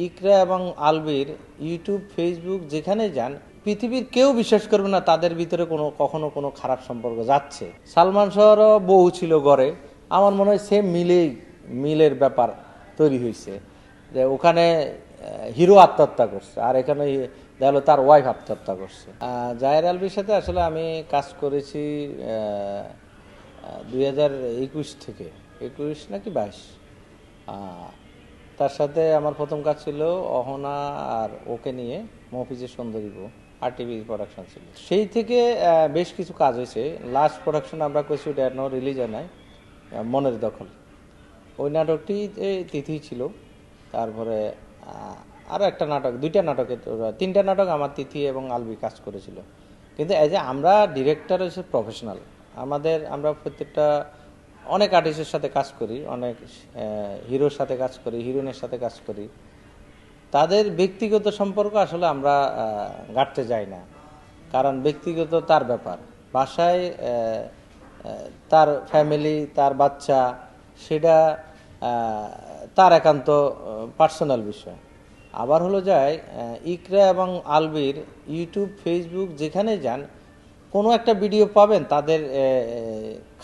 ইকরা এবং আলবির YouTube Facebook যেখানে যান পৃথিবীর কেউ বিশ্বাস করবে না তাদের ভিতরে কখনো কোনো খারাপ সম্পর্ক যাচ্ছে। সালমান শাহরও বউ ছিল ঘরে, আমার মনে হয় সেম মিলের ব্যাপার তৈরি হয়েছে যে ওখানে হিরো আত্মহত্যা করছে আর এখানে দেখলো তার ওয়াইফ আত্মহত্যা করছে। জাহের আলবির সাথে আসলে আমি কাজ করেছি 2021 থেকে 21 নাকি 22। তার সাথে আমার প্রথম কাজ ছিল অহনা আর ওকে নিয়ে মফিজের সুন্দরী বউ RTV প্রোডাকশন ছিল। সেই থেকে বেশ কিছু কাজ হয়েছে। লাস্ট প্রোডাকশন আমরা করছি, ওটা এখনো রিলিজ হয় নাই, মনের দখল। ওই নাটকটি তিথি ছিল। তারপরে আরও একটা নাটক, তিনটা নাটক আমার তিথি এবং আলবি কাজ করেছিল। কিন্তু এই যে আমরা ডিরেক্টর হচ্ছে প্রফেশনাল, আমরা প্রত্যেকটা অনেক আর্টিস্টের সাথে কাজ করি, অনেক হিরোর সাথে কাজ করি, হিরোইনের সাথে কাজ করি। তাদের ব্যক্তিগত সম্পর্ক আসলে আমরা গাঁটতে যাই না, কারণ ব্যক্তিগত তার ব্যাপার। বাসায় তার ফ্যামিলি, তার বাচ্চা, সেটা তার একান্ত পার্সোনাল বিষয়। আবার হলো যায় ইকরা এবং আলবির ইউটিউব ফেসবুক যেখানে যান কোনো একটা ভিডিও পাবেন তাদের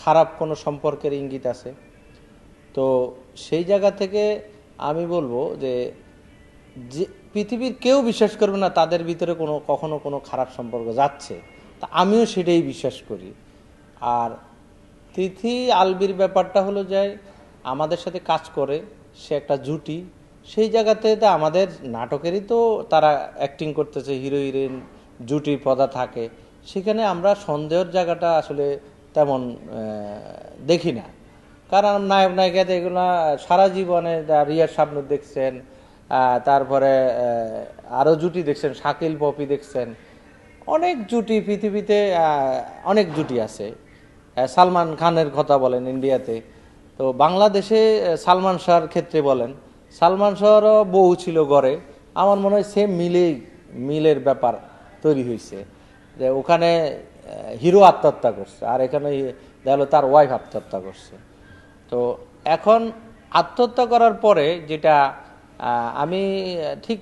খারাপ কোনো সম্পর্কের ইঙ্গিত আছে। তো সেই জায়গা থেকে আমি বলবো যে পৃথিবীর কেউ বিশ্বাস করবে না তাদের ভিতরে কখনো কোনো খারাপ সম্পর্ক যাচ্ছে, তা আমিও সেটাই বিশ্বাস করি। আর তিথি আলবির ব্যাপারটা হলো যায় আমাদের সাথে কাজ করে, সে একটা জুটি, সেই জায়গাতে আমাদের নাটকেরই তো তারা অ্যাক্টিং করতেছে, হিরো হিরোইন জুটির পদা থাকে, সেখানে আমরা সন্দেহের জায়গাটা আসলে তেমন দেখি না। কারণ নায়ক নায়িকাতে এগুলো সারা জীবনে রিয়ার শাবনূর দেখছেন, তারপরে আরও জুটি দেখছেন, শাকিল পপি দেখছেন, অনেক জুটি পৃথিবীতে, অনেক জুটি আছে। সালমান খানের কথা বলেন ইন্ডিয়াতে, তো বাংলাদেশে সালমান শাহর ক্ষেত্রে বলেন, সালমান শাহরও বউ ছিল ঘরে, আমার মনে হয় সেম মিলের ব্যাপার তৈরি হয়েছে যে ওখানে হিরো আত্মহত্যা করছে আর এখানে দেখলো তার ওয়াইফ আত্মহত্যা করছে। তো এখন আত্মহত্যা করার পরে যেটা আমি ঠিক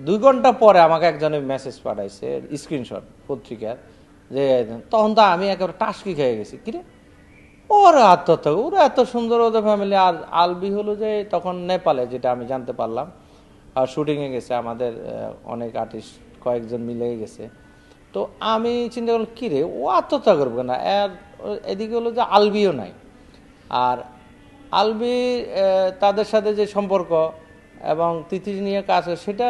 2 ঘন্টা পরে আমাকে একজনে মেসেজ পাঠাইছে, স্ক্রিনশট পত্রিকার, যে তখন তো আমি একেবারে টাসকি খেয়ে গেছি, কিরে ওরা আত্মহত্যা, ওরা এত সুন্দর ওদের ফ্যামিলি। আর আলবি হলো যে তখন নেপালে, যেটা আমি জানতে পারলাম, আর শুটিংয়ে গেছে, আমাদের অনেক আর্টিস্ট কয়েকজন মিলে গেছে। তো আমি চিন্তা করলাম কিরে ও আত্মহত্যা করবে না, আর এদিকে হলো যে আলবিও নাই। আর আলবি তাদের সাথে যে সম্পর্ক এবং তিথি নিয়ে কাজ, সেটা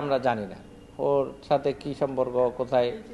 আমরা জানি না, ওর সাথে কি সম্পর্ক, কোথায়